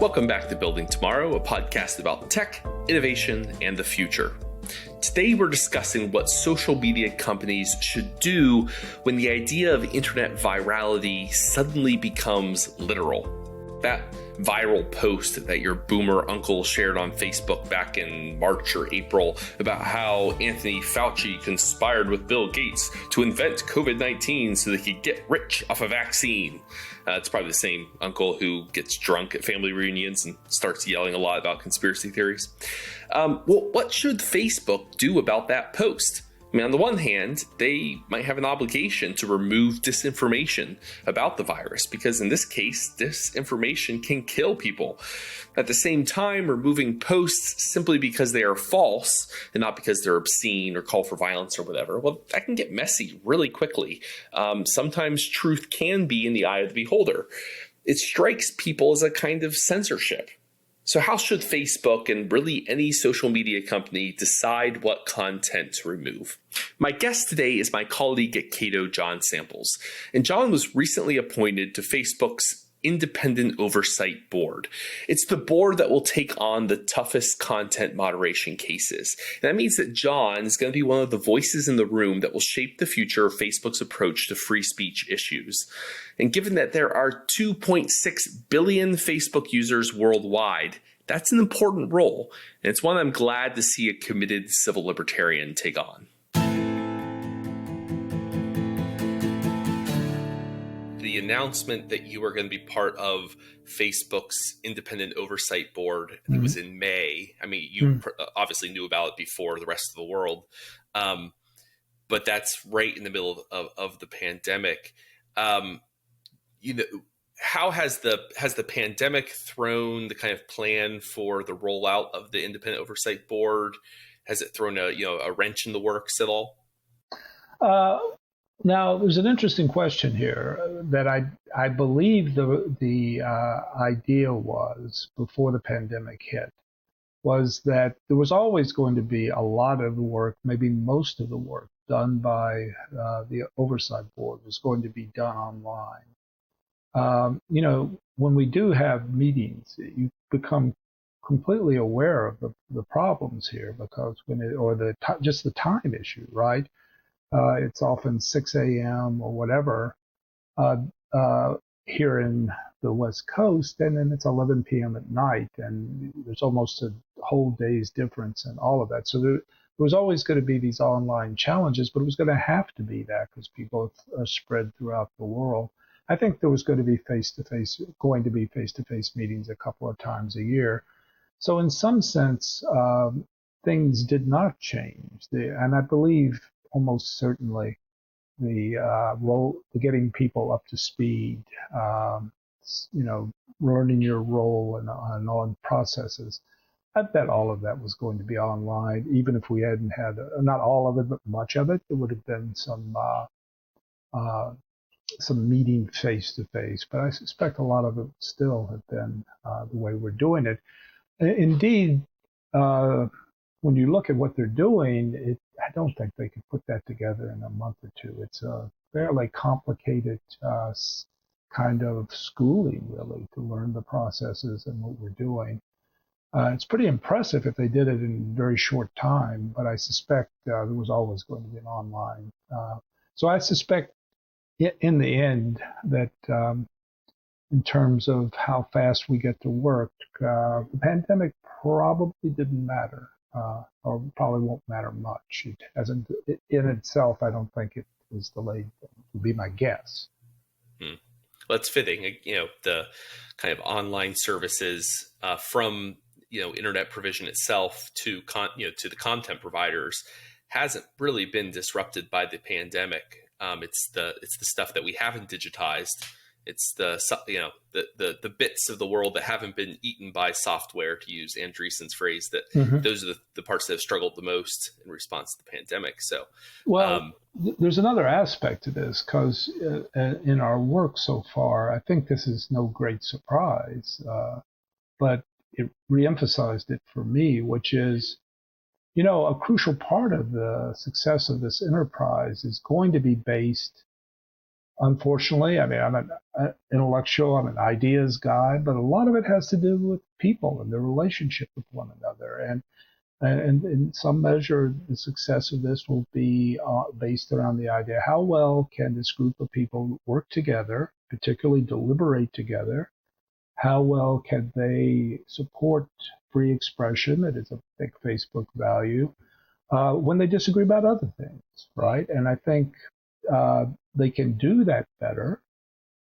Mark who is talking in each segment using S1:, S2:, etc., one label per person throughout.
S1: Welcome back to Building Tomorrow, a podcast about tech, innovation, and the future. Today we're discussing what social media companies should do when the idea of internet virality suddenly becomes literal. That viral post that your boomer uncle shared on Facebook back in March or April about how Anthony Fauci conspired with Bill Gates to invent COVID-19 so they could get rich off a vaccine. It's probably the same uncle who gets drunk at family reunions and starts yelling a lot about conspiracy theories. Well, what should Facebook do about that post? I mean, on the one hand, they might have an obligation to remove disinformation about the virus because in this case, disinformation can kill people. At the same time, removing posts simply because they are false and not because they're obscene or call for violence or whatever, well, that can get messy really quickly. Sometimes truth can be in the eye of the beholder. It strikes people as a kind of censorship. So how should Facebook and really any social media company decide what content to remove? My guest today is my colleague at Cato, John Samples. And John was recently appointed to Facebook's Independent Oversight Board. It's the board that will take on the toughest content moderation cases. And that means that John is going to be one of the voices in the room that will shape the future of Facebook's approach to free speech issues. And given that there are 2.6 billion Facebook users worldwide, that's an important role. And it's one I'm glad to see a committed civil libertarian take on. The announcement that you were going to be part of Facebook's Independent Oversight Board, I think it was in May. I mean, you obviously knew about it before the rest of the world, but that's right in the middle of the pandemic. How has the pandemic thrown the kind of plan for the rollout of the Independent Oversight Board? Has it thrown a wrench in the works at all?
S2: Now, there's an interesting question here that I believe the idea was before the pandemic hit was that there was always going to be a lot of the work, maybe most of the work done by the oversight board was going to be done online. When we do have meetings, you become completely aware of the problems here because just the time issue, right? It's often 6 a.m. or whatever here in the West Coast, and then it's 11 p.m. at night, and there's almost a whole day's difference and all of that. So there was always going to be these online challenges, but it was going to have to be that because people are spread throughout the world. I think there was going to be face-to-face meetings a couple of times a year. So in some sense, things did not change. And I believe almost certainly the getting people up to speed, learning your role and on processes. I bet all of that was going to be online, even if we hadn't had, not all of it, but much of it. There would have been some meeting face-to-face, but I suspect a lot of it still have been the way we're doing it. Indeed, when you look at what they're doing, I don't think they could put that together in a month or two. It's a fairly complicated kind of schooling, really, to learn the processes and what we're doing. It's pretty impressive if they did it in a very short time, but I suspect there was always going to be an online. So I suspect in the end that in terms of how fast we get to work, the pandemic probably didn't matter. Or probably won't matter much. It hasn't in itself. I don't think it was delayed. Would be my guess.
S1: Well, it's fitting. The kind of online services from internet provision itself to to the content providers hasn't really been disrupted by the pandemic. It's the stuff that we haven't digitized. It's the bits of the world that haven't been eaten by software, to use Andreessen's phrase, that those are the parts that have struggled the most in response to the pandemic. So,
S2: there's another aspect to this because in our work so far, I think this is no great surprise, but it reemphasized it for me, which is, a crucial part of the success of this enterprise is going to be based unfortunately, I mean, I'm an intellectual, I'm an ideas guy, but a lot of it has to do with people and their relationship with one another. And in some measure, the success of this will be based around the idea, how well can this group of people work together, particularly deliberate together? How well can they support free expression? That is a big Facebook value. When they disagree about other things, right? And I think they can do that better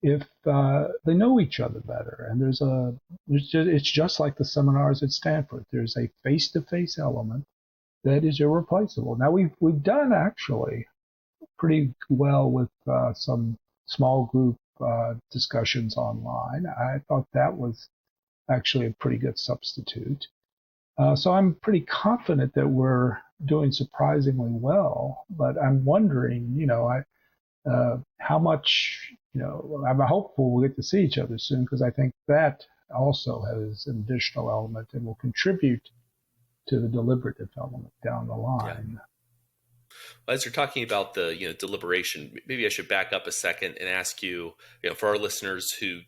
S2: if they know each other better. And it's just like the seminars at Stanford. There's a face-to-face element that is irreplaceable. Now we've done actually pretty well with some small group discussions online. I thought that was actually a pretty good substitute. So I'm pretty confident that we're doing surprisingly well, but I'm wondering, how much, I'm hopeful we'll get to see each other soon, because I think that also has an additional element and will contribute to the deliberative element down the line.
S1: Yeah. Well, as you're talking about the deliberation, maybe I should back up a second and ask you, for our listeners who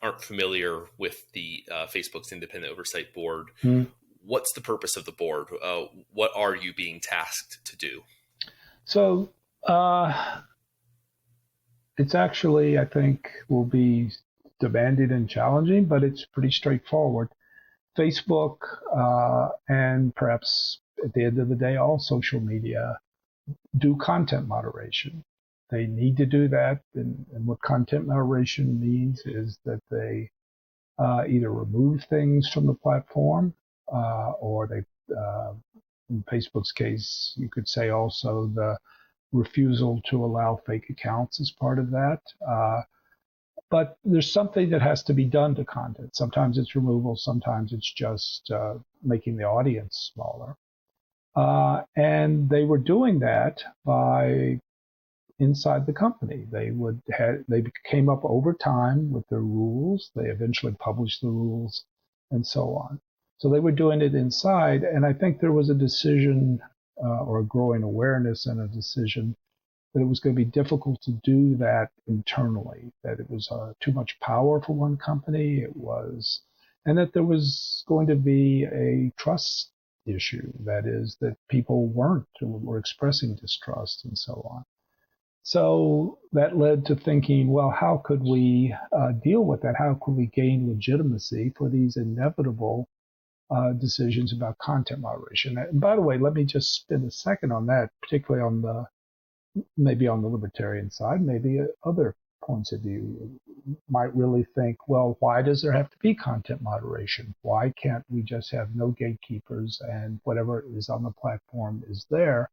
S1: aren't familiar with the Facebook's Independent Oversight Board, what's the purpose of the board? What are you being tasked to do?
S2: So it's actually, I think, will be demanding and challenging, but it's pretty straightforward. Facebook and perhaps at the end of the day, all social media do content moderation. They need to do that. And what content moderation means is that they either remove things from the platform or they, in Facebook's case, you could say also the refusal to allow fake accounts as part of that. But there's something that has to be done to content. Sometimes it's removal, sometimes it's just making the audience smaller. And they were doing that by inside the company. They came up over time with their rules. They eventually published the rules and so on. So they were doing it inside. And I think there was a decision or a growing awareness and a decision that it was going to be difficult to do that internally, that it was too much power for one company. And that there was going to be a trust issue. That is, that people were expressing distrust and so on. So that led to thinking, well, how could we deal with that? How could we gain legitimacy for these inevitable decisions about content moderation? And by the way, let me just spend a second on that, particularly maybe on the libertarian side, maybe other points of view might really think, well, why does there have to be content moderation? Why can't we just have no gatekeepers and whatever is on the platform is there?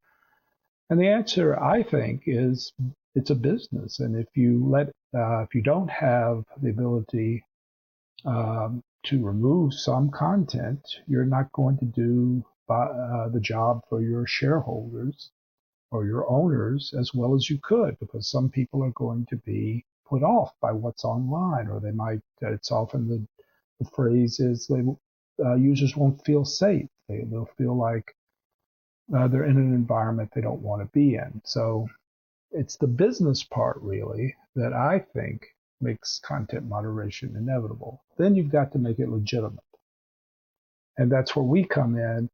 S2: And the answer, I think, is it's a business. And if you don't have the ability to remove some content, you're not going to do the job for your shareholders or your owners as well as you could, because some people are going to be put off by what's online, or they might, it's often the phrase is users won't feel safe. They'll feel like they're in an environment they don't want to be in. So it's the business part, really, that I think makes content moderation inevitable. Then you've got to make it legitimate. And that's where we come in.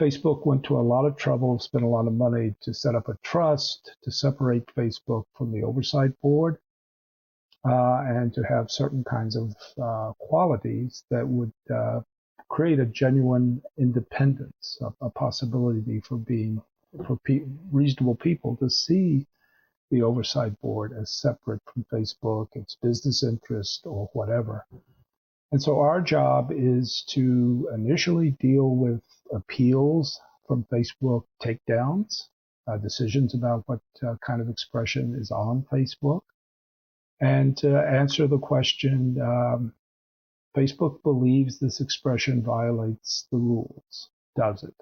S2: Facebook went to a lot of trouble, spent a lot of money to set up a trust to separate Facebook from the oversight board and to have certain kinds of qualities that would create a genuine independence, a possibility for reasonable people to see the oversight board as separate from Facebook, its business interest, or whatever. And so our job is to initially deal with appeals from Facebook takedowns, decisions about what kind of expression is on Facebook, and to answer the question, Facebook believes this expression violates the rules. Does it?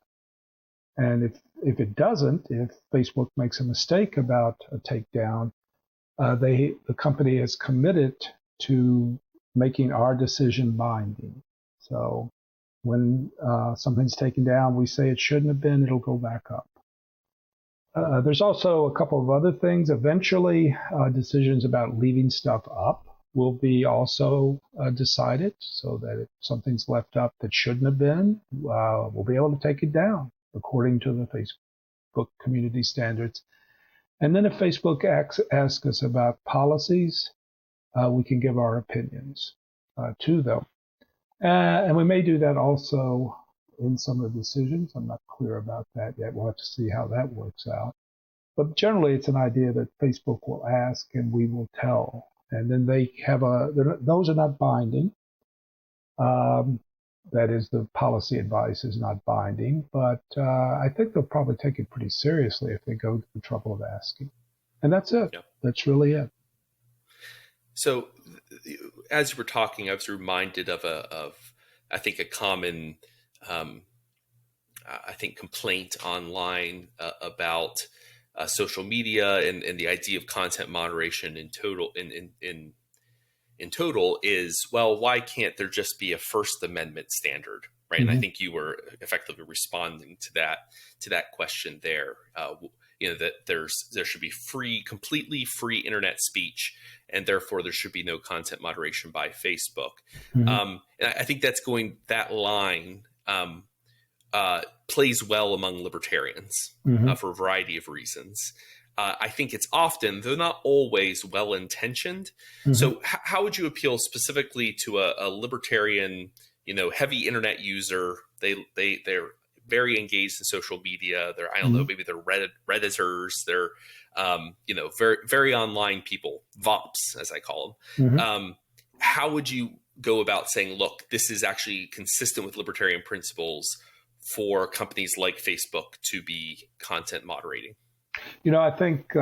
S2: And if it doesn't, if Facebook makes a mistake about a takedown, the company is committed to making our decision binding. So when something's taken down, we say it shouldn't have been, it'll go back up. There's also a couple of other things. Eventually, decisions about leaving stuff up will be also decided, so that if something's left up that shouldn't have been, we'll be able to take it down according to the Facebook community standards. And then if Facebook asks us about policies, we can give our opinions to them. And we may do that also in some of the decisions. I'm not clear about that yet. We'll have to see how that works out. But generally, it's an idea that Facebook will ask and we will tell. And then they have those are not binding. That is, the policy advice is not binding. But I think they'll probably take it pretty seriously if they go to the trouble of asking. And that's it. Yeah. That's really it.
S1: So, as you were talking, I was reminded of I think a common, complaint online about social media and the idea of content moderation in total. In total is, well, why can't there just be a First Amendment standard, right? Mm-hmm. And I think you were effectively responding to that question there. That there should be completely free internet speech, and therefore there should be no content moderation by Facebook. Mm-hmm. And I think that line plays well among libertarians mm-hmm. For a variety of reasons. I think it's often, though not always, well-intentioned. Mm-hmm. So how would you appeal specifically to a libertarian, heavy internet user? They're very engaged in social media. They're, I don't mm-hmm. know, maybe they're Redditors. They're, very, very online people, VOPs, as I call them. Mm-hmm. How would you go about saying, look, this is actually consistent with libertarian principles for companies like Facebook to be content moderating?
S2: I think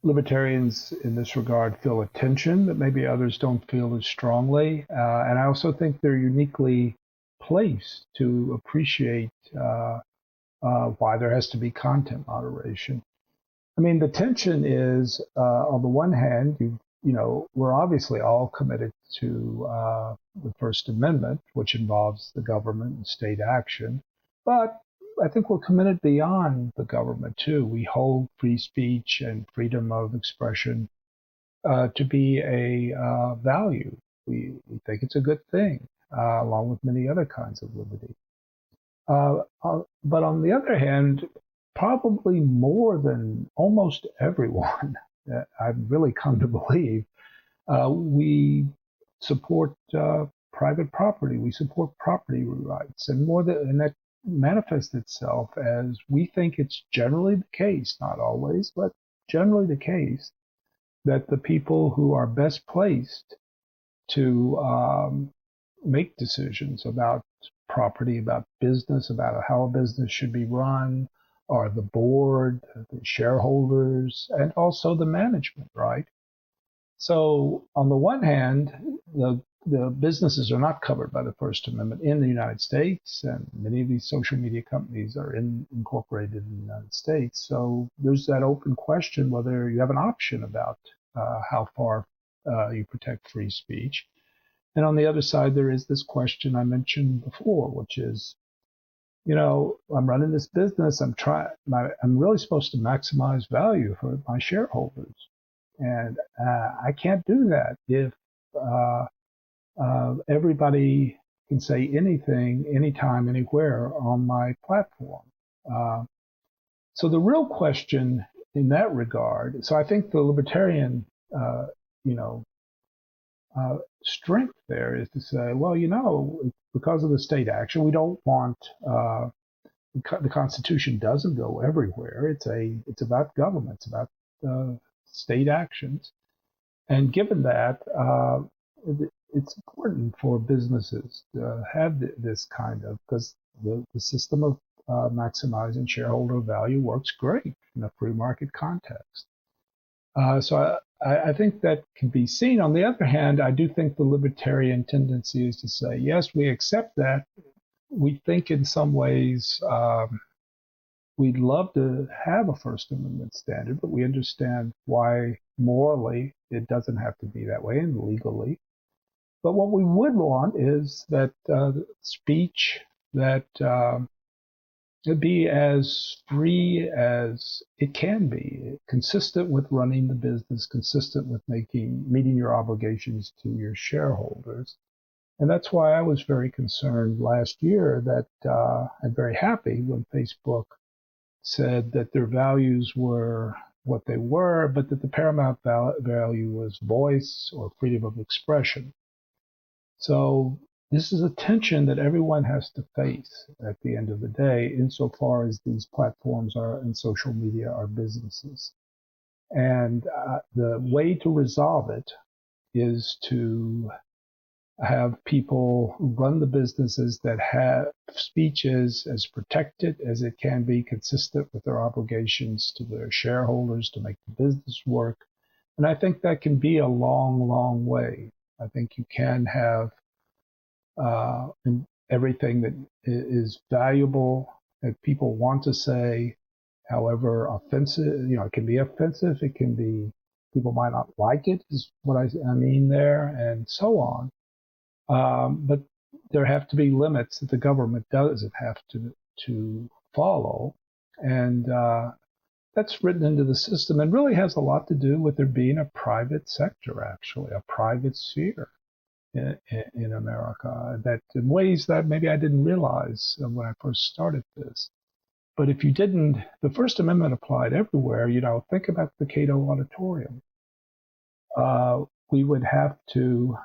S2: libertarians in this regard feel a tension that maybe others don't feel as strongly. And I also think they're uniquely placed to appreciate why there has to be content moderation. I mean, the tension is, on the one hand, we're obviously all committed to the First Amendment, which involves the government and state action. But I think we're committed beyond the government, too. We hold free speech and freedom of expression to be a value. We think it's a good thing, along with many other kinds of liberty. But on the other hand, probably more than almost everyone, I've really come to believe, we support private property. We support property rights, and that manifests itself as we think it's generally the case, not always, but generally the case, that the people who are best placed to make decisions about property, about business, about how a business should be run, are the board, the shareholders, and also the management, right? So on the one hand, the businesses are not covered by the First Amendment in the United States, and many of these social media companies are incorporated in the United States. So there's that open question whether you have an option about how far you protect free speech. And on the other side, there is this question I mentioned before, which is, I'm running this business. I'm really supposed to maximize value for my shareholders, and I can't do that if everybody can say anything, anytime, anywhere on my platform. So the real question in that regard, so I think the libertarian, strength there is to say, well, because of the state action, we don't want, the Constitution doesn't go everywhere. It's about government. It's about state actions. And given that, it's important for businesses to have this kind of, because the system of maximizing shareholder value works great in a free market context. So I think that can be seen. On the other hand, I do think the libertarian tendency is to say, yes, we accept that. We think in some ways we'd love to have a First Amendment standard, but we understand why morally it doesn't have to be that way and legally. But what we would want is that speech that be as free as it can be, consistent with running the business, consistent with meeting your obligations to your shareholders. And that's why I was very concerned last year that I'm very happy when Facebook said that their values were what they were, but that the paramount value was voice or freedom of expression. So this is a tension that everyone has to face at the end of the day, insofar as these platforms are and social media are businesses. And the way to resolve it is to have people run the businesses that have speeches as protected as it can be, consistent with their obligations to their shareholders to make the business work. And I think that can be a long, long way. I think you can have everything that is valuable that people want to say, however offensive, it can be offensive. It can be, people might not like it, is what I mean there, and so on. But there have to be limits that the government doesn't have to follow. And that's written into the system and really has a lot to do with there being a private sector, actually, a private sphere in America, that in ways that maybe I didn't realize when I first started this. But if you didn't, the First Amendment applied everywhere. Think about the Cato Auditorium. We would have to,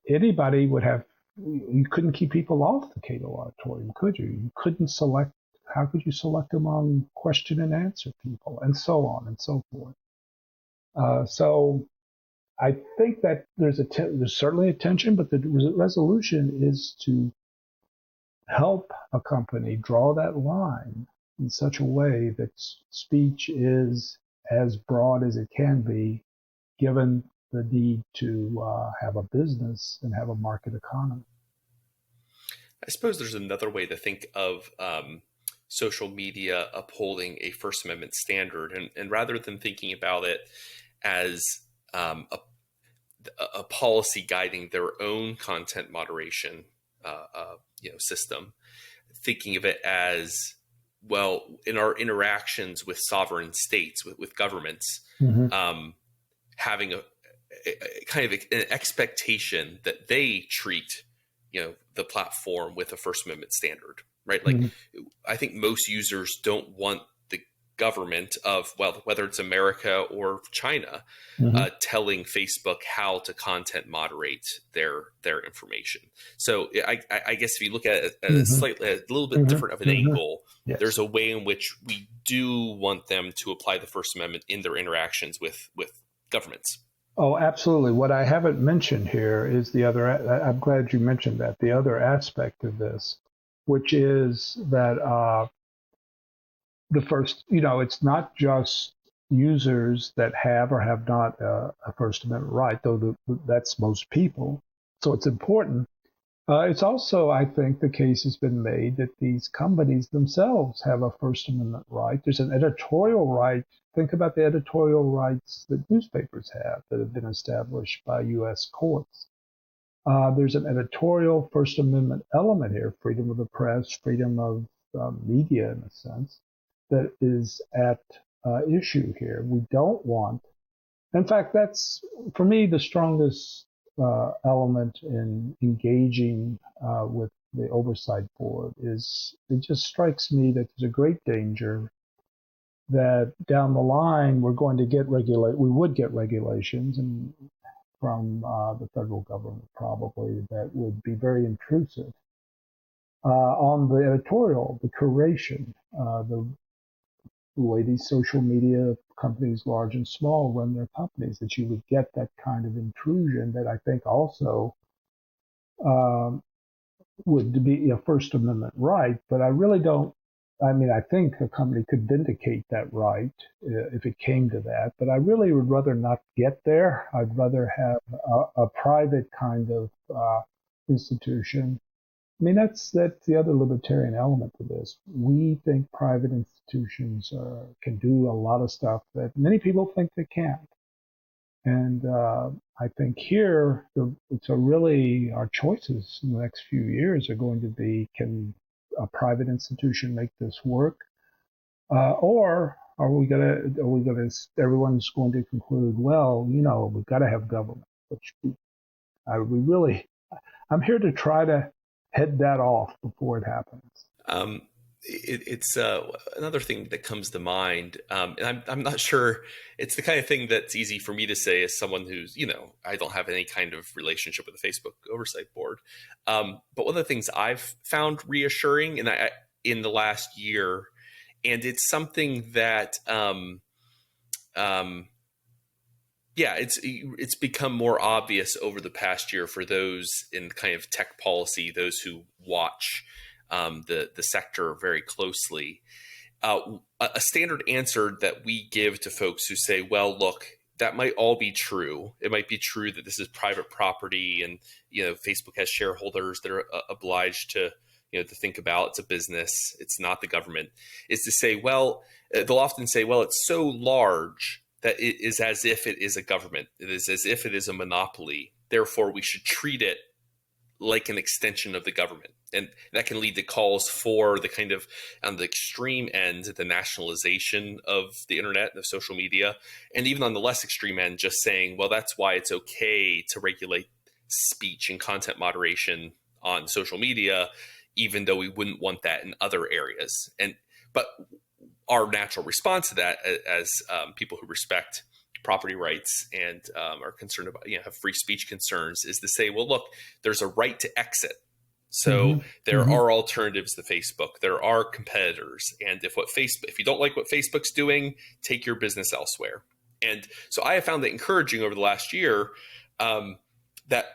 S2: anybody would have, you couldn't keep people off the Cato Auditorium, could you? You couldn't select, how could you select among question and answer people, and so on and so forth. So I think that there's certainly a tension, but the resolution is to help a company draw that line in such a way that speech is as broad as it can be, given the need to have a business and have a market economy.
S1: I suppose there's another way to think of social media upholding a First Amendment standard, and rather than thinking about it as a policy guiding their own content moderation system, thinking of it as, well, in our interactions with sovereign states, with governments, having a kind of an expectation that they treat the platform with a First Amendment standard, right? Like, I think most users don't want the government of, well, whether it's America or China, telling Facebook how to content moderate their information. So I guess if you look at it at a little bit different of an angle,
S2: yes,
S1: there's a way in which we do want them to apply the First Amendment in their interactions with governments.
S2: Oh, absolutely. What I haven't mentioned here is the other, I'm glad you mentioned that, the other aspect of this, which is that the first, it's not just users that have or have not a First Amendment right, though that's most people. So it's important. It's also, I think, the case has been made that these companies themselves have a First Amendment right. There's an editorial right. Think about the editorial rights that newspapers have that have been established by U.S. courts. There's an editorial First Amendment element here, freedom of the press, freedom of media, in a sense, that is at issue here. We don't want, in fact, that's, for me, the strongest element in engaging with the oversight board is, it just strikes me that there's a great danger that down the line we would get regulations and from the federal government probably that would be very intrusive on the editorial, the curation, the way these social media companies, large and small, run their companies, that you would get that kind of intrusion that I think also would be a First Amendment right. But I really don't, I think a company could vindicate that right if it came to that, but I really would rather not get there. I'd rather have a private kind of institution. That's the other libertarian element to this. We think private institutions can do a lot of stuff that many people think they can't. And I think here, our choices in the next few years are going to be: can a private institution make this work, or everyone's going to conclude, well, we've got to have government, which we really, I'm here to try to head that off before it happens.
S1: It's another thing that comes to mind, and I'm not sure. It's the kind of thing that's easy for me to say as someone who's, I don't have any kind of relationship with the Facebook oversight board. But one of the things I've found reassuring, in the last year, and it's something that, it's become more obvious over the past year for those in kind of tech policy, those who watch the sector very closely. A standard answer that we give to folks who say, well, look, that might all be true. It might be true that this is private property, and Facebook has shareholders that are obliged to to think about. It's a business. It's not the government. Is to say, well, they'll often say, well, it's so large that it is as if it is a government. It is as if it is a monopoly. Therefore, we should treat it like an extension of the government. And that can lead to calls for the kind of, on the extreme end, the nationalization of the internet and of social media. And even on the less extreme end, just saying, well, that's why it's okay to regulate speech and content moderation on social media, even though we wouldn't want that in other areas. But our natural response to that, as people who respect property rights and are concerned about, have free speech concerns, is to say, well, look, there's a right to exit. So there are alternatives to Facebook. There are competitors. And if you don't like what Facebook's doing, take your business elsewhere. And so I have found that encouraging over the last year, that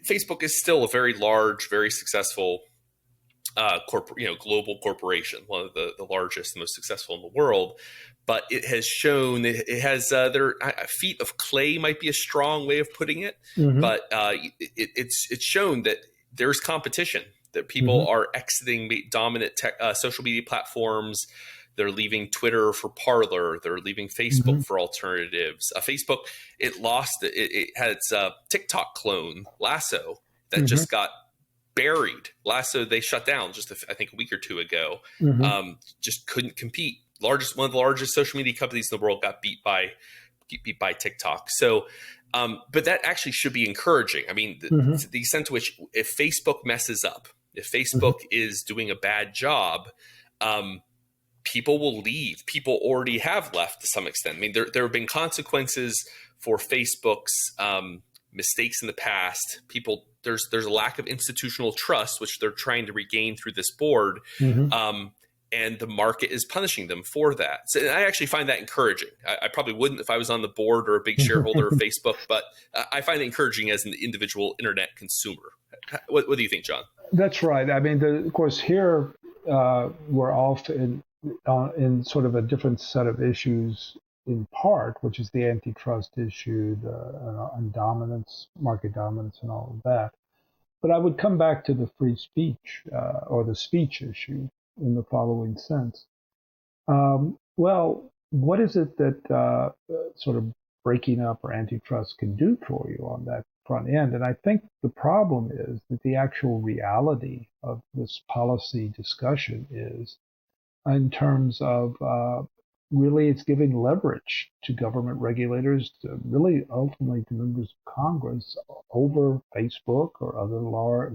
S1: Facebook is still a very large, very successful global corporation, one of the largest, the most successful in the world. But it has shown, it has their feet of clay might be a strong way of putting it, but it's shown that there's competition, that people are exiting dominant social media platforms. They're leaving Twitter for Parler. They're leaving Facebook for alternatives. Facebook, it had its TikTok clone, Lasso, that just got buried. Lasso, they shut down just I think a week or two ago. Just couldn't compete. One of the largest social media companies in the world got beat by TikTok. So, but that actually should be encouraging. I mean, the extent to which, if Facebook messes up, if Facebook is doing a bad job, people will leave. People already have left to some extent. I mean, there have been consequences for Facebook's mistakes in the past. There's a lack of institutional trust, which they're trying to regain through this board. And the market is punishing them for that. So I actually find that encouraging. I probably wouldn't if I was on the board or a big shareholder of Facebook, but I find it encouraging as an individual internet consumer. What do you think, John?
S2: That's right. I mean, of course, here we're off in sort of a different set of issues in part, which is the antitrust issue, and dominance, market dominance, and all of that. But I would come back to the free speech or the speech issue in the following sense. Well, what is it that sort of breaking up or antitrust can do for you on that front end? And I think the problem is that the actual reality of this policy discussion is in terms of really it's giving leverage to government regulators, to really ultimately to members of Congress over Facebook or other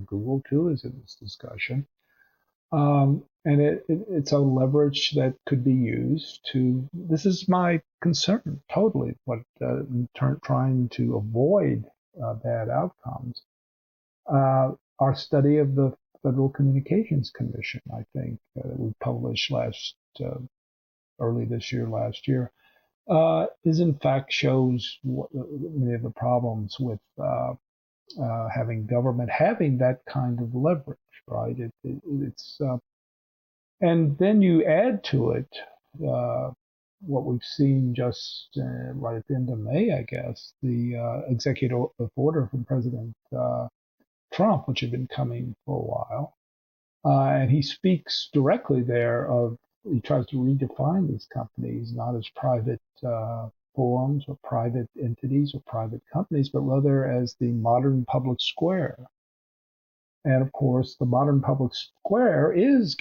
S2: Google too is in this discussion. And it's a leverage that could be used this is my concern totally, trying to avoid bad outcomes. Our study of the Federal Communications Commission, I think, that we published early this year, last year, is in fact shows many of the problems with having government having that kind of leverage, right? It's and then you add to it what we've seen just right at the end of May, I guess, the executive order from President Trump, which had been coming for a while. And he speaks directly there he tries to redefine these companies not as private forums or private entities or private companies, but rather as the modern public square. And of course, the modern public square is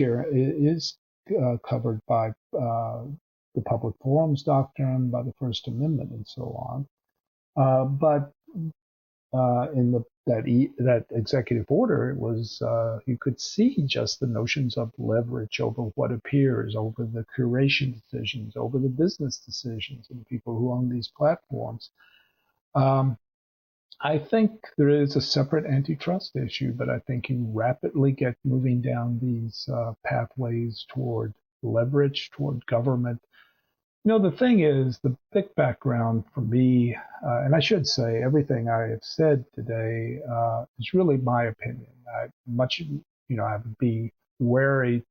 S2: covered by the public forums doctrine, by the First Amendment, and so on. But in that executive order, it was you could see just the notions of leverage over what appears, over the curation decisions, over the business decisions, and the people who own these platforms. I think there is a separate antitrust issue, but I think you rapidly get moving down these pathways toward leverage, toward government. The thing is, the big background for me, and I should say everything I have said today is really my opinion. I would be wary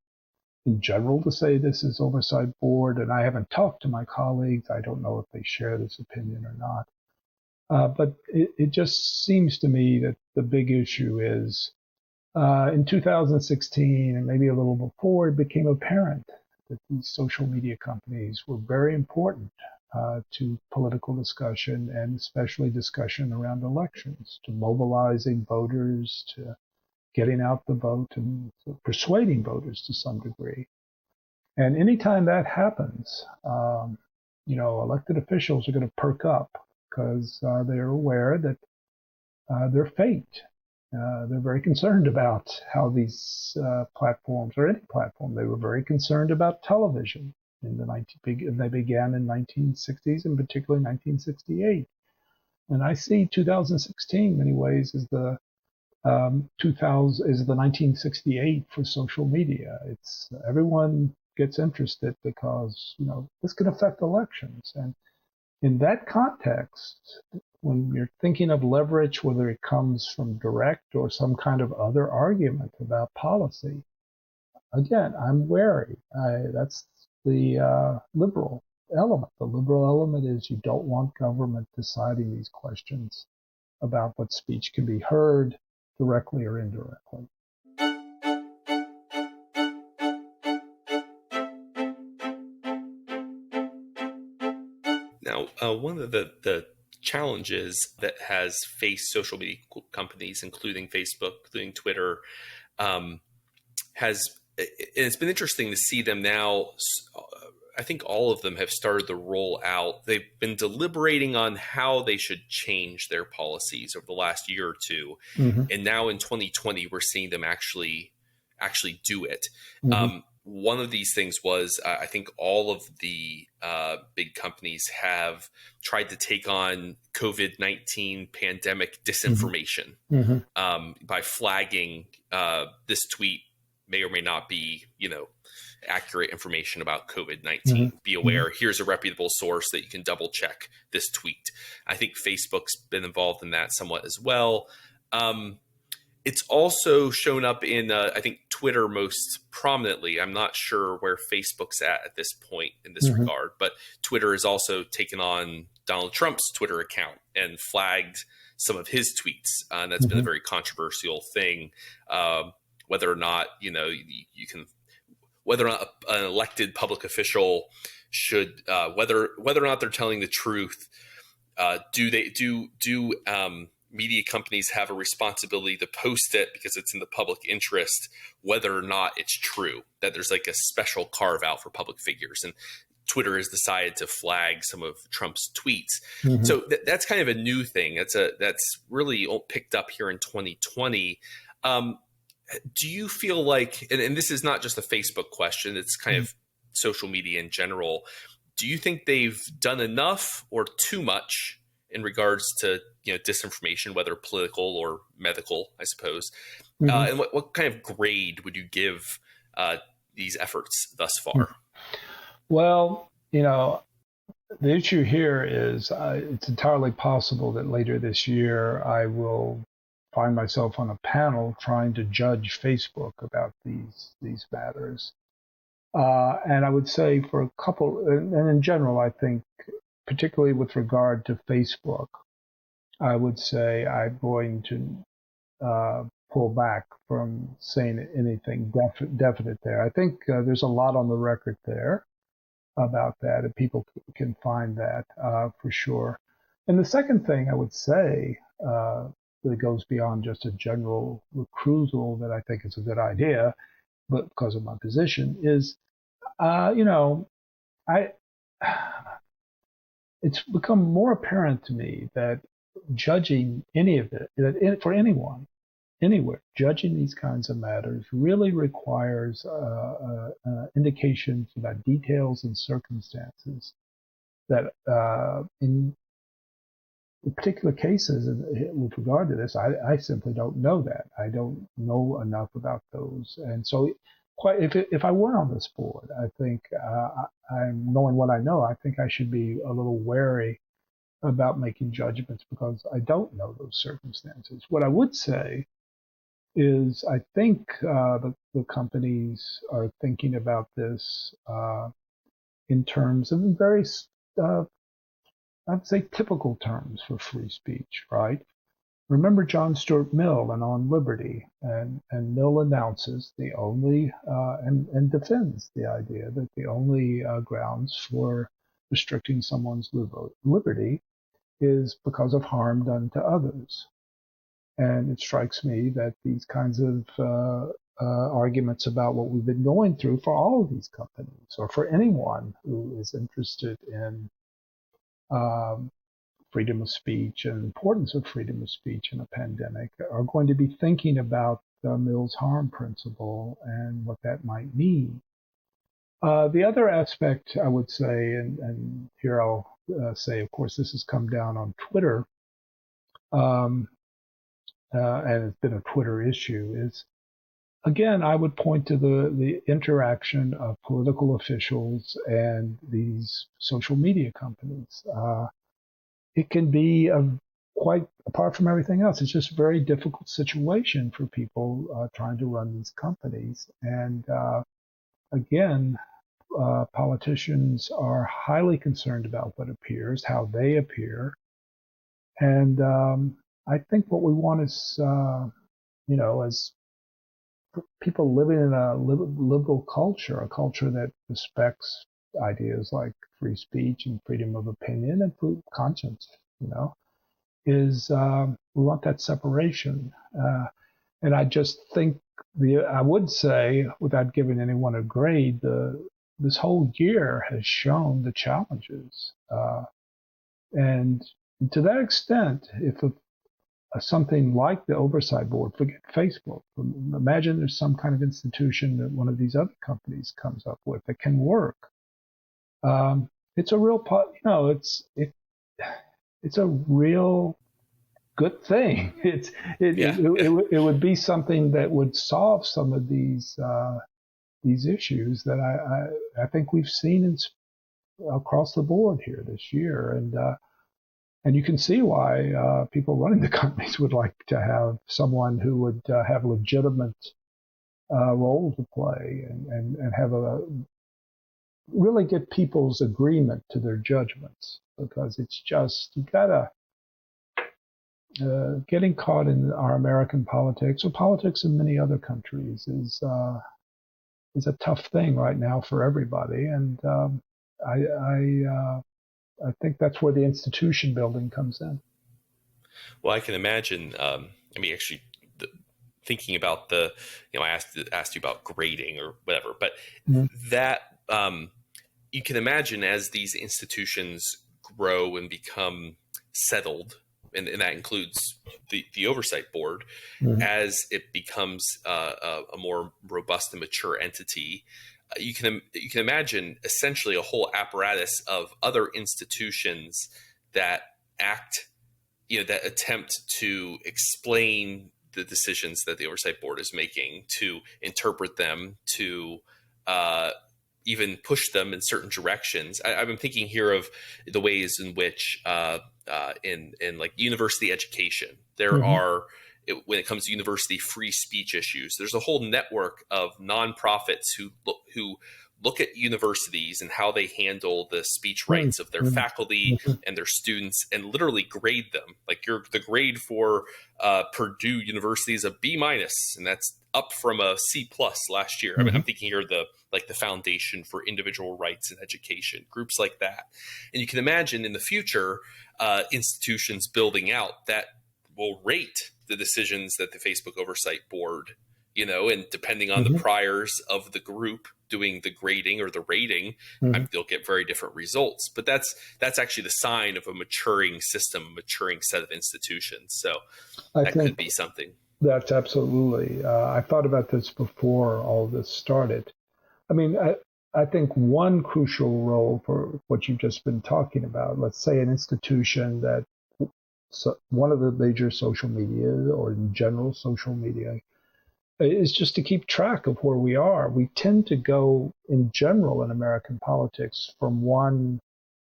S2: in general to say this is oversight board, and I haven't talked to my colleagues. I don't know if they share this opinion or not. But it just seems to me that the big issue is in 2016 and maybe a little before, it became apparent that these social media companies were very important to political discussion, and especially discussion around elections, to mobilizing voters, to getting out the vote, and persuading voters to some degree. And anytime that happens, elected officials are going to perk up because they're aware that their fate. They're very concerned about how these platforms, or any platform, they were very concerned about television. They began in 1960s, and particularly 1968. And I see 2016 in many ways as the 1968 for social media. It's everyone gets interested because this can affect elections. And in that context, when you're thinking of leverage, whether it comes from direct or some kind of other argument about policy, again, I'm wary. That's the liberal element. The liberal element is you don't want government deciding these questions about what speech can be heard directly or indirectly.
S1: Now, one of the challenges that has faced social media companies, including Facebook, including Twitter, it's been interesting to see them now. I think all of them have started to roll out. They've been deliberating on how they should change their policies over the last year or two.
S2: Mm-hmm.
S1: And now in 2020, we're seeing them actually do it.
S2: Mm-hmm.
S1: One of these things was, I think all of the big companies have tried to take on COVID-19 pandemic disinformation by flagging this tweet may or may not be, accurate information about COVID-19. Be aware, here's a reputable source that you can double check this tweet. I think Facebook's been involved in that somewhat as well. It's also shown up in, I think, Twitter most prominently. I'm not sure where Facebook's at this point in this regard, but Twitter has also taken on Donald Trump's Twitter account and flagged some of his tweets. And that's been a very controversial thing. Whether or not, whether or not an elected public official should, whether or not they're telling the truth, do media companies have a responsibility to post it because it's in the public interest, whether or not it's true, that there's like a special carve out for public figures. And Twitter has decided to flag some of Trump's tweets. So that's kind of a new thing. That's really picked up here in 2020. Do you feel like, and this is not just a Facebook question, it's kind of social media in general. Do you think they've done enough or too much in regards to disinformation, whether political or medical, I suppose? And what kind of grade would you give these efforts thus far?
S2: Well, the issue here is it's entirely possible that later this year I will find myself on a panel trying to judge Facebook about these matters. And I would say for a couple, and in general, I think, particularly with regard to Facebook, I would say I'm going to pull back from saying anything definite there. I think there's a lot on the record there. about that, and people can find that for sure. And the second thing I would say that goes beyond just a general recusal that I think is a good idea, but because of my position, is I it's become more apparent to me that judging any of it for anyone anywhere, judging these kinds of matters really requires indications about details and circumstances that in particular cases with regard to this, I simply don't know that. I don't know enough about those. And so if I were on this board, I think I'm knowing what I know, I think I should be a little wary about making judgments because I don't know those circumstances. What I would say is I think the companies are thinking about this in terms of very, I'd say, typical terms for free speech, right? Remember John Stuart Mill and On Liberty, and Mill announces the only and defends the idea that the only grounds for restricting someone's liberty is because of harm done to others. And it strikes me that these kinds of arguments about what we've been going through for all of these companies, or for anyone who is interested in freedom of speech and the importance of freedom of speech in a pandemic, are going to be thinking about the Mill's harm principle and what that might mean. The other aspect I would say, and here I'll say, of course, this has come down on Twitter, and it's been a Twitter issue, is, again, I would point to the interaction of political officials and these social media companies. It can be quite, apart from everything else, it's just a very difficult situation for people trying to run these companies. And again, politicians are highly concerned about what appears, how they appear. And I think what we want is, as people living in a liberal culture, a culture that respects ideas like free speech and freedom of opinion and conscience, is we want that separation. And I just think I would say, without giving anyone a grade, this whole year has shown the challenges. And to that extent, if something like the oversight board, forget Facebook, imagine there's some kind of institution that one of these other companies comes up with that can work. It's a real, it's a real good thing. It would be something that would solve some of these issues that I think we've seen across the board here this year, and you can see why people running the companies would like to have someone who would have legitimate role to play and have really get people's agreement to their judgments, because it's just, you gotta, getting caught in our American politics or politics in many other countries is a tough thing right now for everybody. And I think that's where the institution building comes in.
S1: Well, I can imagine. Actually, thinking about I asked you about grading or whatever, but that you can imagine as these institutions grow and become settled, and that includes the oversight board, as it becomes a more robust and mature entity. You can imagine essentially a whole apparatus of other institutions that act, that attempt to explain the decisions that the oversight board is making, to interpret them, to even push them in certain directions. I've been thinking here of the ways in which in like university education, there are, when it comes to university free speech issues, there's a whole network of nonprofits who look at universities and how they handle the speech rights of their faculty and their students and literally grade them. Like the grade for Purdue University is a B minus, and that's up from a C plus last year. I mean, I'm thinking here the Foundation for Individual Rights in Education, groups like that. And you can imagine in the future, institutions building out that will rate the decisions that the Facebook Oversight Board, and depending on the priors of the group doing the grading or the rating, they'll get very different results. But that's actually the sign of a maturing system, a maturing set of institutions. So that could be something.
S2: That's absolutely. I thought about this before all this started. I mean, I think one crucial role for what you've just been talking about, let's say an institution that one of the major social media or in general social media is just to keep track of where we are. We tend to go in general in American politics from one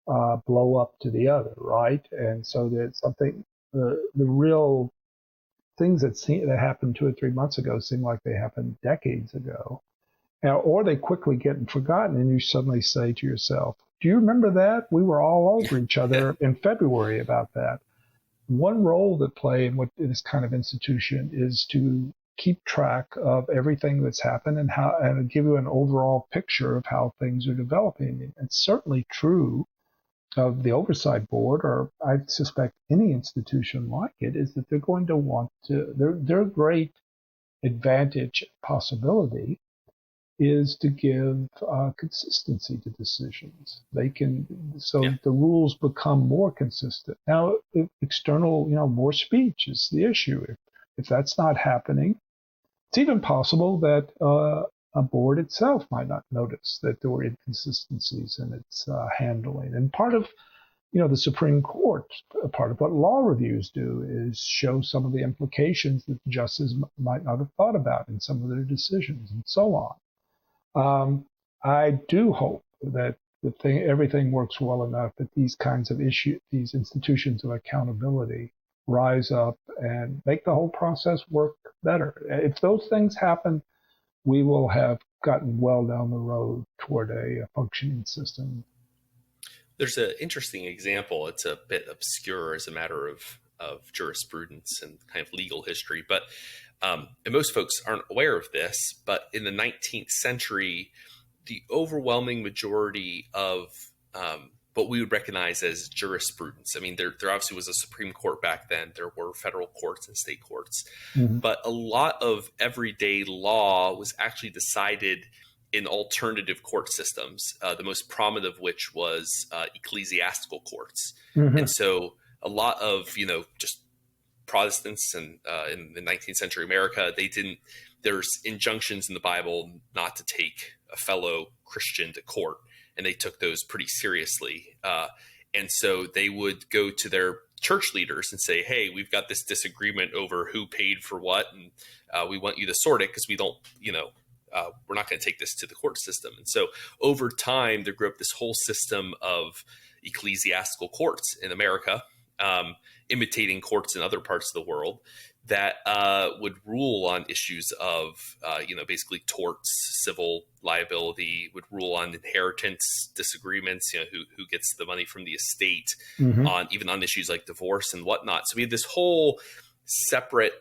S2: blow up to the other, right? And so there's something, the real things that happened 2 or 3 months ago seem like they happened decades ago. Or they quickly get forgotten, and you suddenly say to yourself, do you remember that? We were all over each other in February about that. One role that play in this kind of institution is to keep track of everything that's happened and give you an overall picture of how things are developing. It's certainly true of the Oversight Board, or I suspect any institution like it, is that they're going to want to, their great advantage possibility is to give consistency to decisions. The rules become more consistent. Now, external, more speech is the issue. If that's not happening, it's even possible that a board itself might not notice that there were inconsistencies in its handling. And part of, the Supreme Court, part of what law reviews do is show some of the implications that the justices might not have thought about in some of their decisions and so on. I do hope that everything works well enough that these kinds of issues, these institutions of accountability, rise up and make the whole process work better. If those things happen, we will have gotten well down the road toward a functioning system.
S1: There's an interesting example. It's a bit obscure as a matter of jurisprudence and kind of legal history, but and most folks aren't aware of this, but in the 19th century, the overwhelming majority of what we would recognize as jurisprudence. I mean, there obviously was a Supreme Court back then. There were federal courts and state courts. But a lot of everyday law was actually decided in alternative court systems, the most prominent of which was ecclesiastical courts. And so a lot of, just Protestants and in the 19th century America, there's injunctions in the Bible not to take a fellow Christian to court. And they took those pretty seriously. And so they would go to their church leaders and say, hey, we've got this disagreement over who paid for what. And we want you to sort it because we don't, we're not going to take this to the court system. And so over time, there grew up this whole system of ecclesiastical courts in America, imitating courts in other parts of the world that would rule on issues of, basically torts, civil liability, would rule on inheritance disagreements, who gets the money from the estate, even on issues like divorce and whatnot. So we had this whole separate,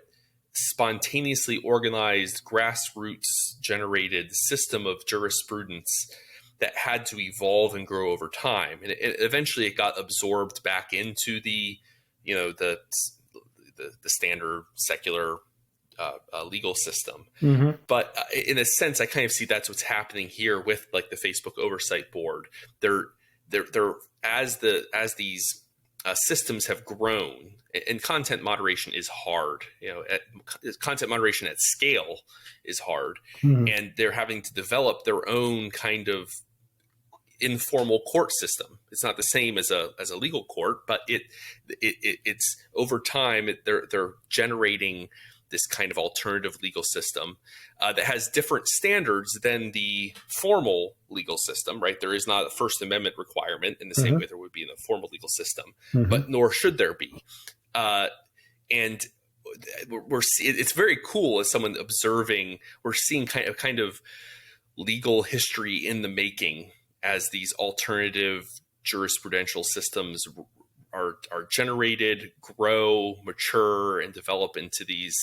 S1: spontaneously organized, grassroots generated system of jurisprudence that had to evolve and grow over time. And eventually it got absorbed back into the standard secular legal system. But in a sense, I kind of see that's what's happening here with like the Facebook Oversight Board. They're as these systems have grown, and content moderation is hard. Content moderation at scale is hard, and they're having to develop their own kind of informal court system. It's not the same as a legal court, but it's over time they're generating this kind of alternative legal system that has different standards than the formal legal system, right? There is not a First Amendment requirement in the same way there would be in a formal legal system, but nor should there be. And it's very cool as someone observing. We're seeing kind of legal history in the making as these alternative jurisprudential systems are generated, grow, mature, and develop into these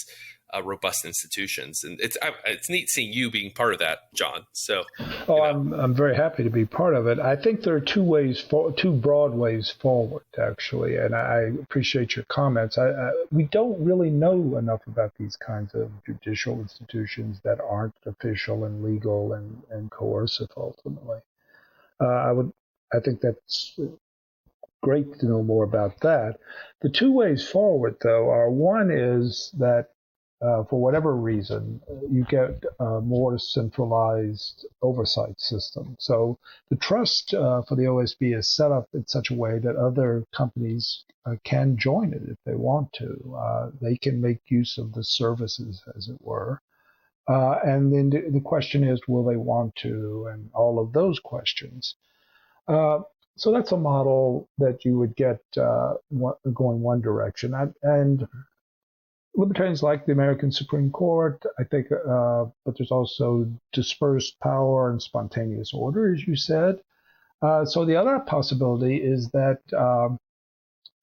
S1: robust institutions. And it's neat seeing you being part of that, John. So,
S2: oh, I'm very happy to be part of it. I think there are two broad ways forward, actually, and I appreciate your comments. We don't really know enough about these kinds of judicial institutions that aren't official and legal and coercive. Ultimately, I think that's great to know more about that. The two ways forward, though, are one is that for whatever reason, you get a more centralized oversight system. So the trust for the OSB is set up in such a way that other companies can join it if they want to. They can make use of the services, as it were. And then the question is, will they want to? And all of those questions. So that's a model that you would get going one direction. And libertarians like the American Supreme Court, I think, but there's also dispersed power and spontaneous order, as you said. So the other possibility is that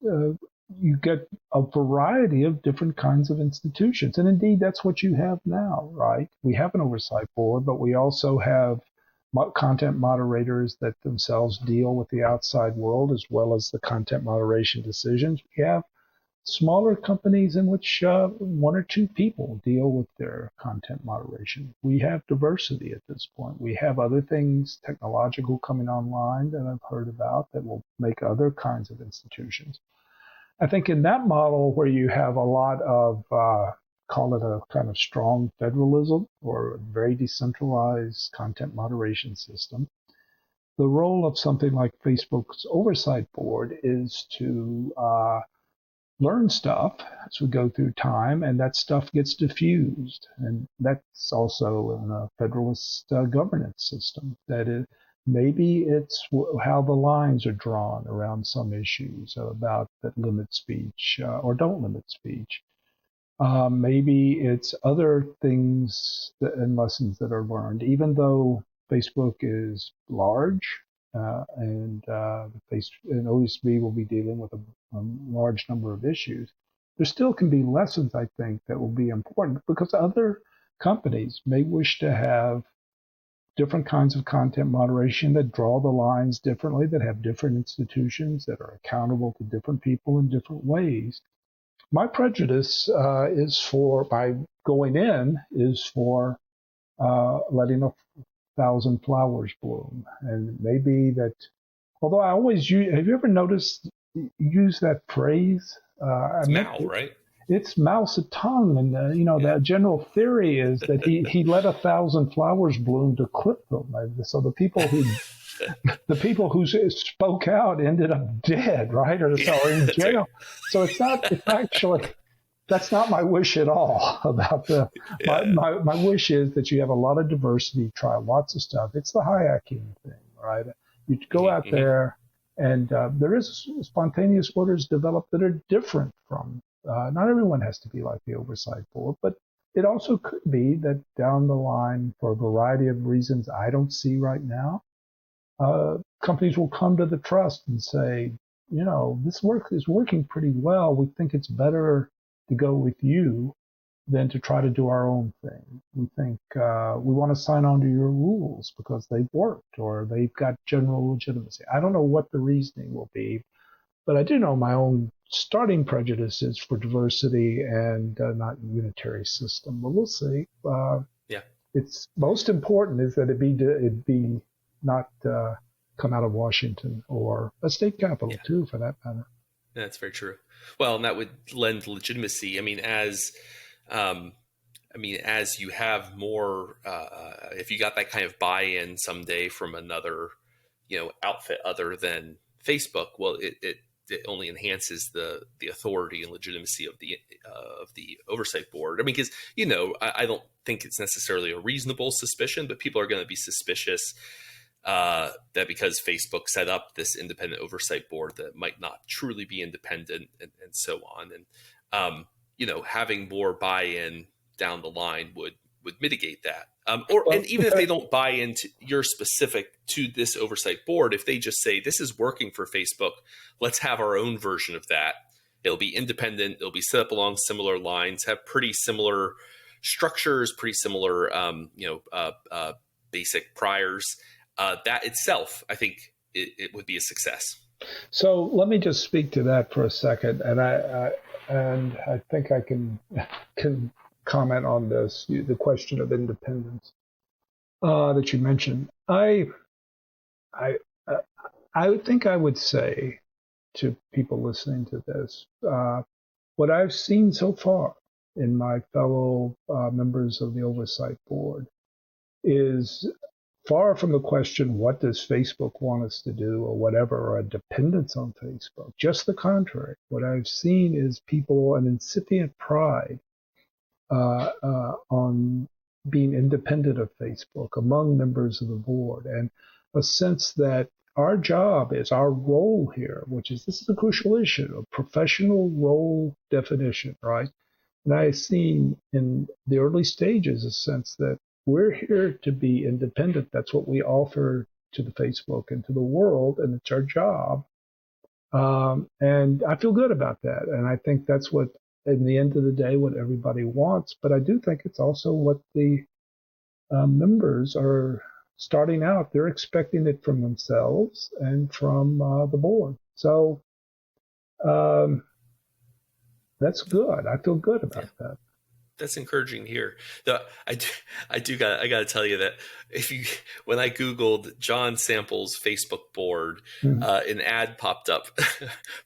S2: you get a variety of different kinds of institutions. And indeed, that's what you have now, right? We have an oversight board, but we also have content moderators that themselves deal with the outside world as well as the content moderation decisions. We have smaller companies in which one or two people deal with their content moderation. We have diversity at this point. We have other things technological coming online that I've heard about that will make other kinds of institutions. I think in that model where you have a lot of call it a kind of strong federalism or a very decentralized content moderation system, the role of something like Facebook's oversight board is to learn stuff as we go through time, and that stuff gets diffused. And that's also in a federalist governance system. Maybe it's how the lines are drawn around some issues about that limit speech or don't limit speech. Maybe it's other things and lessons that are learned, even though Facebook is large and OSB will be dealing with a large number of issues. There still can be lessons, I think, that will be important because other companies may wish to have different kinds of content moderation that draw the lines differently, that have different institutions that are accountable to different people in different ways. My prejudice by going in is for letting a thousand flowers bloom. And maybe that, although I always have you ever noticed, use that phrase?
S1: It's Mao, right?
S2: It's Mao Zedong, and the general theory is that he let 1,000 flowers bloom to clip them. So the people who spoke out ended up dead, right, or in jail. Right. So that's not my wish at all. My wish is that you have a lot of diversity, try lots of stuff. It's the Hayekian thing, right? You go out there, and there is spontaneous orders developed that are different from. Not everyone has to be like the oversight board, but it also could be that down the line, for a variety of reasons I don't see right now, companies will come to the trust and say, this work is working pretty well. We think it's better to go with you than to try to do our own thing. We think we want to sign on to your rules because they've worked or they've got general legitimacy. I don't know what the reasoning will be, but I do know my own starting prejudice is for diversity and not unitary system. But we'll see. It's most important is that it be not come out of Washington or a state capital too, for that matter.
S1: That's very true. Well, and that would lend legitimacy. As you have more, if you got that kind of buy-in someday from another, outfit other than Facebook, well, it only enhances the authority and legitimacy of the oversight board. Because I don't think it's necessarily a reasonable suspicion, but people are going to be suspicious that because Facebook set up this independent oversight board that might not truly be independent and so on. And, having more buy-in down the line would would mitigate that. And even if they don't buy into your specific to this oversight board, if they just say this is working for Facebook, let's have our own version of that. It'll be independent. It'll be set up along similar lines, have pretty similar structures, pretty similar, basic priors. That itself, I think, it would be a success.
S2: So let me just speak to that for a second, and I think I can comment on this, the question of independence that you mentioned. I think I would say to people listening to this, what I've seen so far in my fellow members of the oversight board is far from the question, what does Facebook want us to do or whatever, or a dependence on Facebook. Just the contrary. What I've seen is people, an incipient pride on being independent of Facebook among members of the board, and a sense that our job is our role here, which is, this is a crucial issue, a professional role definition, right? And I've seen in the early stages a sense that we're here to be independent. That's what we offer to the Facebook and to the world, and it's our job. And I feel good about that. And I think that's what, in the end of the day, what everybody wants. But I do think it's also what the members are starting out. They're expecting it from themselves and from the board. So that's good. I feel good about that.
S1: That's encouraging here. I got to tell you that when I Googled John Sample's Facebook board, an ad popped up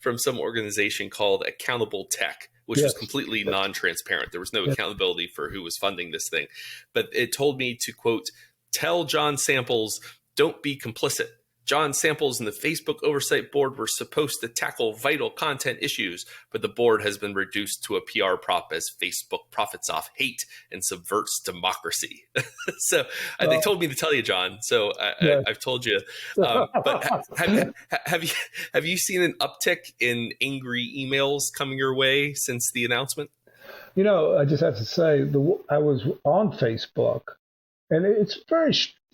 S1: from some organization called Accountable Tech, which was completely non-transparent. There was no accountability for who was funding this thing, but it told me to, quote, tell John Samples, don't be complicit. John Samples and the Facebook Oversight Board were supposed to tackle vital content issues, but the board has been reduced to a PR prop as Facebook profits off hate and subverts democracy. So they told me to tell you, John. So I've told you. But have you seen an uptick in angry emails coming your way since the announcement?
S2: I just have to say, I was on Facebook, and it's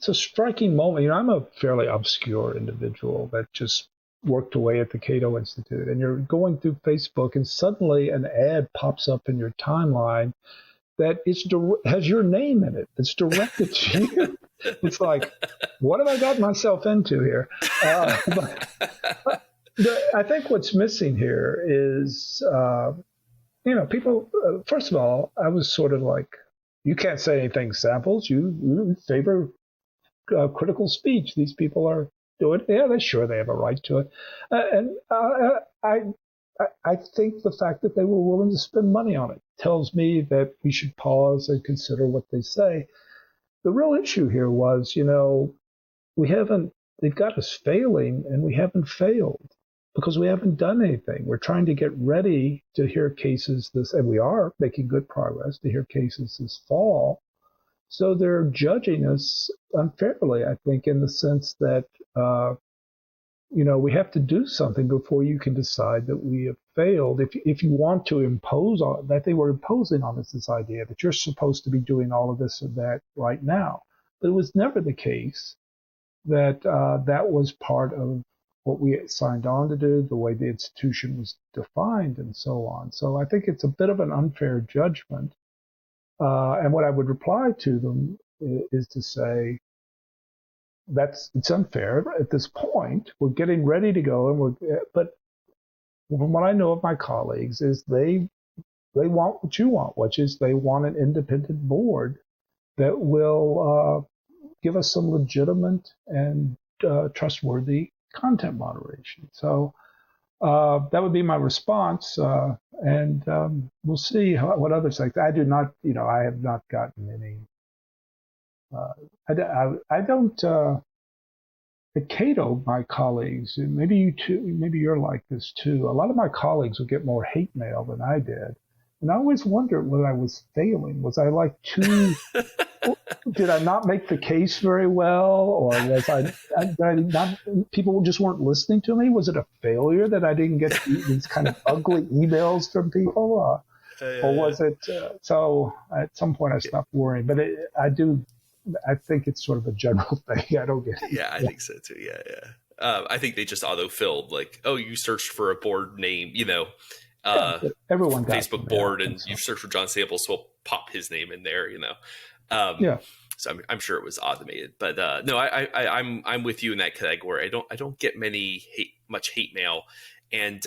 S2: a striking moment. I'm a fairly obscure individual that just worked away at the Cato Institute, and you're going through Facebook, and suddenly an ad pops up in your timeline that has your name in it. It's directed to you. It's like, what have I got myself into here? But I think what's missing here is, people. First of all, I was sort of like, you can't say anything, Samples. You favor critical speech. These people are doing it. Yeah, they're sure they have a right to it. And I think the fact that they were willing to spend money on it tells me that we should pause and consider what they say. The real issue here was, they've got us failing, and we haven't failed because we haven't done anything. We're trying to get ready to hear cases and we are making good progress to hear cases this fall. So they're judging us unfairly, I think, in the sense that, we have to do something before you can decide that we have failed. If you want to impose that, they were imposing on us this idea that you're supposed to be doing all of this and that right now. But it was never the case that that was part of what we signed on to do, the way the institution was defined, and so on. So I think it's a bit of an unfair judgment. And what I would reply to them is to say, it's unfair at this point. We're getting ready to go, but from what I know of my colleagues is they want what you want, which is they want an independent board that will give us some legitimate and trustworthy content moderation. So that would be my response, and we'll see what others think. I do not, I have not gotten any. I don't. At Cato, my colleagues, and maybe you too, maybe you're like this too. A lot of my colleagues would get more hate mail than I did, and I always wondered whether I was failing. Was I like too? Did I not make the case very well, or was I not? People just weren't listening to me. Was it a failure that I didn't get these kind of ugly emails from people? Or was it? So at some point I stopped worrying, but I think it's sort of a general thing. I don't get it.
S1: Yeah, I think so too. Yeah. I think they just auto-filled like, oh, you searched for a board name,
S2: everyone got
S1: Facebook board, and you search for John Samples, so we'll pop his name in there, So I'm sure it was automated, but no, I'm with you in that category. I don't get much hate mail, and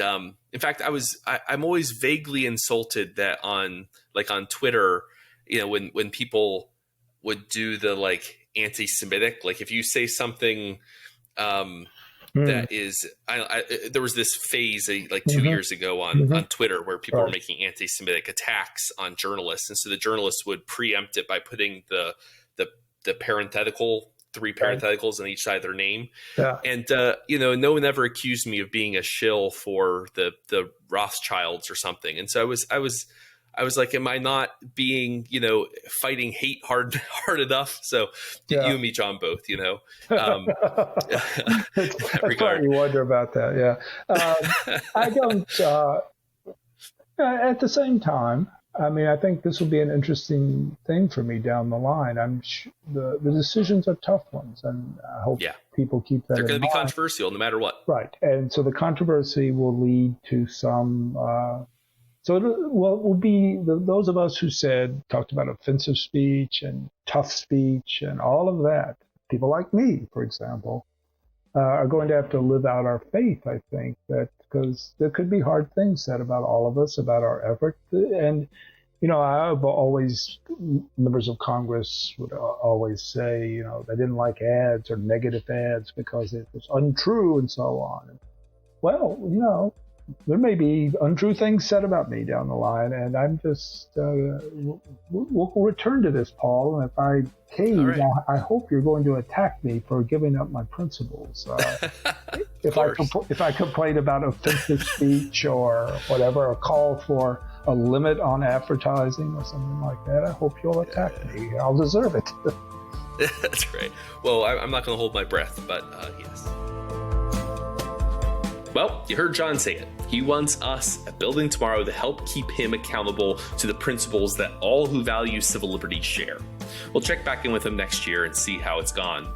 S1: in fact, I'm always vaguely insulted that on Twitter, when people would do the like anti-Semitic, like if you say something that is, there was this phase like 2 years ago on Twitter where people were making anti-Semitic attacks on journalists, and so the journalists would preempt it by putting the three parentheticals on each side of their name. Yeah. And, no one ever accused me of being a shill for the Rothschilds or something. And so I was like, am I not being, fighting hate hard enough? So you and me, John, both,
S2: That's why you wonder about that. Yeah. I don't, at the same time, I mean, I think this will be an interesting thing for me down the line. The decisions are tough ones, and I hope people keep that in mind.
S1: They're going to be controversial no matter what.
S2: Right. And so the controversy will lead to some so what will be those of us who talked about offensive speech and tough speech and all of that, people like me, for example, are going to have to live out our faith, I think, because there could be hard things said about all of us, about our effort. And, I've always, members of Congress would always say, they didn't like ads or negative ads because it was untrue and so on. And, well, there may be untrue things said about me down the line, and I'm just, we'll return to this, Paul, and if I cave, right. I hope you're going to attack me for giving up my principles. If I complain about offensive speech or whatever, a call for a limit on advertising or something like that, I hope you'll attack me. I'll deserve it.
S1: That's great. Well, I'm not going to hold my breath, but yes. Well, you heard John say it. He wants us at Building Tomorrow to help keep him accountable to the principles that all who value civil liberties share. We'll check back in with him next year and see how it's gone.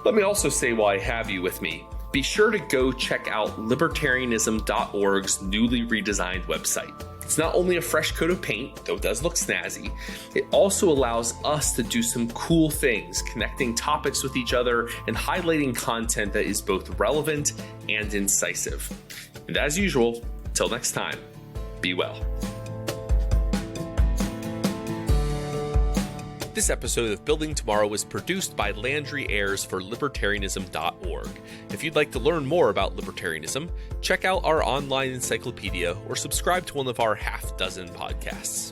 S1: Let me also say, while I have you with me, be sure to go check out libertarianism.org's newly redesigned website. It's not only a fresh coat of paint, though it does look snazzy, it also allows us to do some cool things, connecting topics with each other and highlighting content that is both relevant and incisive. And as usual, till next time, be well. This episode of Building Tomorrow was produced by Landry Ayers for libertarianism.org. If you'd like to learn more about libertarianism, check out our online encyclopedia or subscribe to one of our half-dozen podcasts.